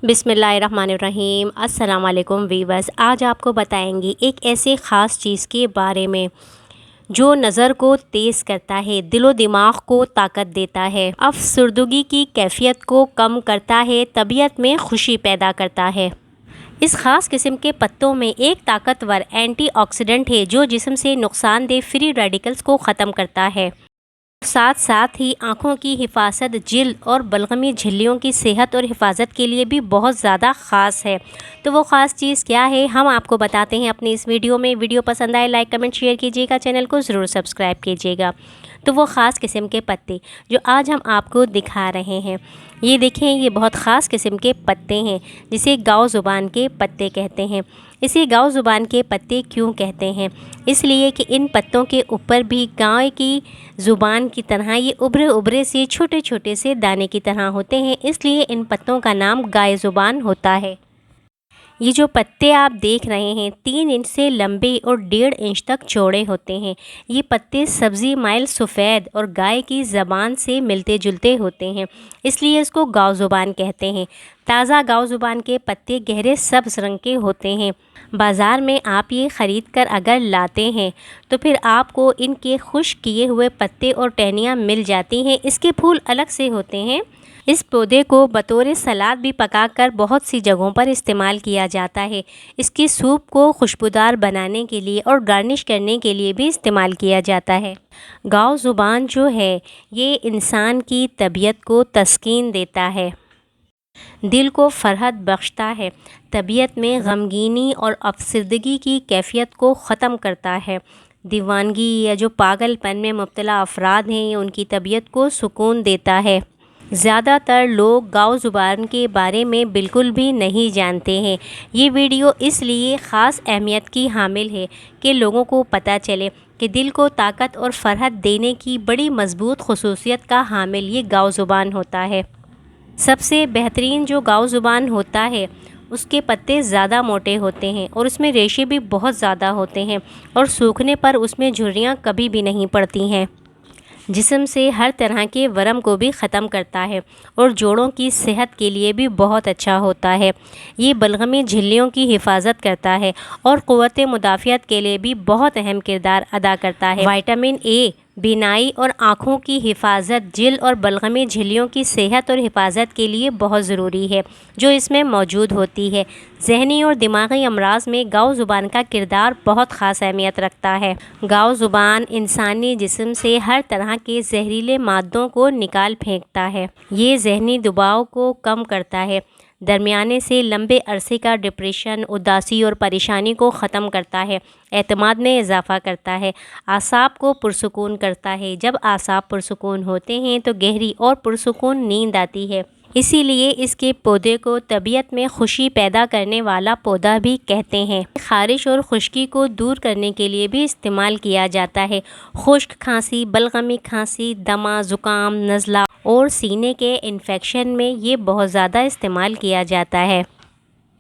बिस्मिल्लाहिर्रहमानिर्रहीम। अस्सलाम वालेकुम वीवर्स। आज आपको बताएंगे एक ऐसे ख़ास चीज़ के बारे में जो नज़र को तेज़ करता है, दिलो दिमाग को ताकत देता है, अफसरदगी की कैफियत को कम करता है, तबीयत में खुशी पैदा करता है। इस ख़ास किस्म के पत्तों में एक ताकतवर एंटीऑक्सीडेंट है जो जिस्म से नुकसानदेह फ्री रेडिकल्स को ख़त्म करता है। साथ साथ ही आँखों की हिफाजत, जिल्द और बलगमी झिल्लियों की सेहत और हिफाजत के लिए भी बहुत ज़्यादा ख़ास है। तो वो ख़ास चीज़ क्या है, हम आपको बताते हैं अपनी इस वीडियो में। वीडियो पसंद आए लाइक कमेंट शेयर कीजिएगा, चैनल को ज़रूर सब्सक्राइब कीजिएगा। तो वो ख़ास किस्म के पत्ते जो आज हम आपको दिखा रहे हैं, ये देखें, ये बहुत ख़ास किस्म के पत्ते हैं जिसे गाओ ज़ुबान के पत्ते कहते हैं। इसे गाओ ज़ुबान के पत्ते क्यों कहते हैं? इसलिए कि इन पत्तों के ऊपर भी गाय की ज़ुबान की तरह ये उभरे उभरे से छोटे छोटे से दाने की तरह होते हैं, इसलिए इन पत्तों का नाम गाय ज़ुबान होता है। ये जो पत्ते आप देख रहे हैं 3 इंच से लंबे और 1.5 इंच तक चौड़े होते हैं। ये पत्ते सब्ज़ी माइल सफ़ेद और गाय की ज़बान से मिलते जुलते होते हैं, इसलिए इसको गाओ ज़ुबान कहते हैं। ताज़ा गाओ ज़ुबान के पत्ते गहरे सब्ज़ रंग के होते हैं। बाज़ार में आप ये ख़रीद कर अगर लाते हैं तो फिर आपको इनके खुश्क किए हुए पत्ते और टहनियाँ मिल जाती हैं। इसके फूल अलग से होते हैं। इस पौधे को बतौर सलाद भी पकाकर बहुत सी जगहों पर इस्तेमाल किया जाता है। इसकी सूप को खुशबूदार बनाने के लिए और गार्निश करने के लिए भी इस्तेमाल किया जाता है। गाओ ज़ुबान जो है ये इंसान की तबीयत को तस्कीन देता है, दिल को फरहत बख्शता है, तबीयत में गमगीनी और अफसरदगी की कैफियत को ख़त्म करता है। दीवानगी या जो पागलपन में मुब्तला अफराद हैं, उनकी तबीयत को सुकून देता है। ज़्यादातर लोग गाओ ज़ुबान के बारे में बिल्कुल भी नहीं जानते हैं। ये वीडियो इसलिए ख़ास अहमियत की हामिल है कि लोगों को पता चले कि दिल को ताकत और फरहत देने की बड़ी मज़बूत खुसूसियत का हामिल ये गाओ ज़ुबान होता है। सबसे बेहतरीन जो गाओ ज़ुबान होता है उसके पत्ते ज़्यादा मोटे होते हैं और उसमें रेशे भी बहुत ज़्यादा होते हैं और सूखने पर उसमें झुर्रियाँ कभी भी नहीं पड़ती हैं। जिस्म से हर तरह के वरम को भी ख़त्म करता है और जोड़ों की सेहत के लिए भी बहुत अच्छा होता है। ये बलगमी झिल्लियों की हिफाजत करता है और क़ुव्वत मुदाफ़ियत के लिए भी बहुत अहम किरदार अदा करता है। विटामिन ए बीनाई और आँखों की हिफाजत, जिल्द और बलगमी झिल्लियों की सेहत और हिफाजत के लिए बहुत ज़रूरी है जो इसमें मौजूद होती है। ज़हनी और दिमागी अमराज में गाओ ज़ुबान का किरदार बहुत ख़ास अहमियत रखता है। गाओ ज़ुबान इंसानी जिस्म से हर तरह के जहरीले मादों को निकाल फेंकता है। ये ज़हनी दबाव को कम करता है, दरमियाने से लंबे अरसे का डिप्रेशन, उदासी और परेशानी को ख़त्म करता है, एतमाद में इजाफ़ा करता है, आसाब को पुरसुकून करता है। जब आसाब पुरसुकून होते हैं तो गहरी और पुरसुकून नींद आती है। इसीलिए इसके पौधे को तबीयत में खुशी पैदा करने वाला पौधा भी कहते हैं। ख़ारिश और खुश्की को दूर करने के लिए भी इस्तेमाल किया जाता है। खुश्क खांसी, बलगमी खांसी, दमा, ज़ुकाम, नज़ला और सीने के इन्फेक्शन में ये बहुत ज़्यादा इस्तेमाल किया जाता है।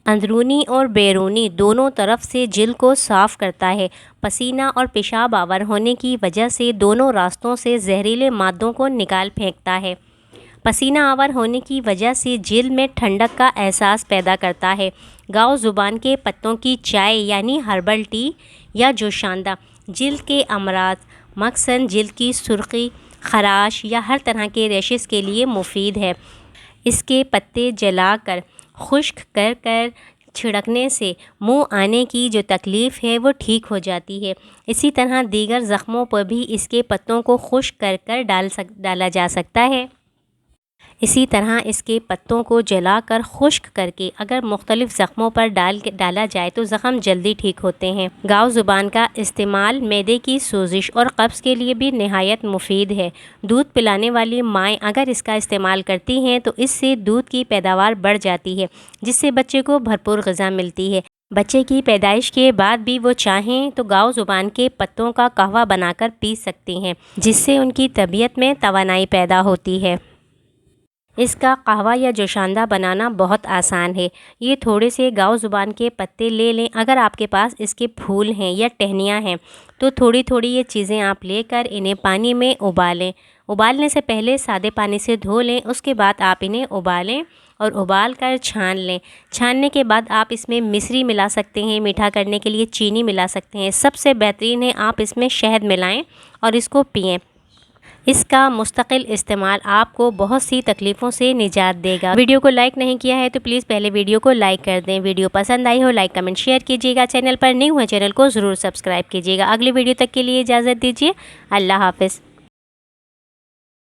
अंदरूनी और बैरूनी दोनों तरफ से जिल्द को साफ़ करता है। पसीना और पेशाब आवर होने की वजह से दोनों रास्तों से जहरीले मादों को निकाल फेंकता है। पसीना आवर होने की वजह से जिल्द में ठंडक का एहसास पैदा करता है। गाओ ज़ुबान के पत्तों की चाय यानी हर्बल टी या जोशांदा जिल्द के अमराज, मखसूसन जिल्द की सुर्खी, खराश या हर तरह के रैशेस के लिए मुफीद है। इसके पत्ते जलाकर खुश्क कर कर छिड़कने से मुंह आने की जो तकलीफ़ है वो ठीक हो जाती है। इसी तरह दीगर ज़ख्मों पर भी इसके पत्तों को खुश्क कर कर डाला जा सकता है। इसी तरह इसके पत्तों को जलाकर खुश्क करके अगर मुख्तलिफ़ ज़ख्मों पर डाला जाए तो ज़ख़म जल्दी ठीक होते हैं। गाओ ज़ुबान का इस्तेमाल मैदे की सोजिश और कब्ज़ के लिए भी नहायत मुफीद है। दूध पिलाने वाली माएँ अगर इसका इस्तेमाल करती हैं तो इससे दूध की पैदावार बढ़ जाती है, जिससे बच्चे को भरपूर ग़िज़ा मिलती है। बच्चे की पैदाइश के बाद भी वो चाहें तो गाओ ज़ुबान के पत्तों का कहवा बनाकर पी सकती हैं, जिससे उनकी तबीयत में तवानाई पैदा होती है। इसका कहवा या जोशांदा बनाना बहुत आसान है। ये थोड़े से गाओ ज़ुबान के पत्ते ले लें। अगर आपके पास इसके फूल हैं या टहनियाँ हैं तो थोड़ी थोड़ी ये चीज़ें आप लेकर इन्हें पानी में उबालें। उबालने से पहले सादे पानी से धो लें, उसके बाद आप इन्हें उबालें اور ابال کر چھان لیں۔ چھاننے کے بعد آپ اس میں مصری ملا سکتے ہیں، میٹھا کرنے کے لیے چینی ملا سکتے ہیں۔ سب سے بہترین ہے آپ اس میں شہد ملائیں اور اس کو پئیں۔ اس کا مستقل استعمال آپ کو بہت سی تکلیفوں سے نجات دے گا۔ ویڈیو کو لائک نہیں کیا ہے تو پلیز پہلے ویڈیو کو لائک کر دیں۔ ویڈیو پسند آئی ہو لائک کمنٹ شیئر کیجیے گا۔ چینل پر نہیں ہوئے چینل کو ضرور سبسکرائب کیجیے گا۔ اگلی ویڈیو تک کے لیے اجازت دیجیے۔ اللہ حافظ۔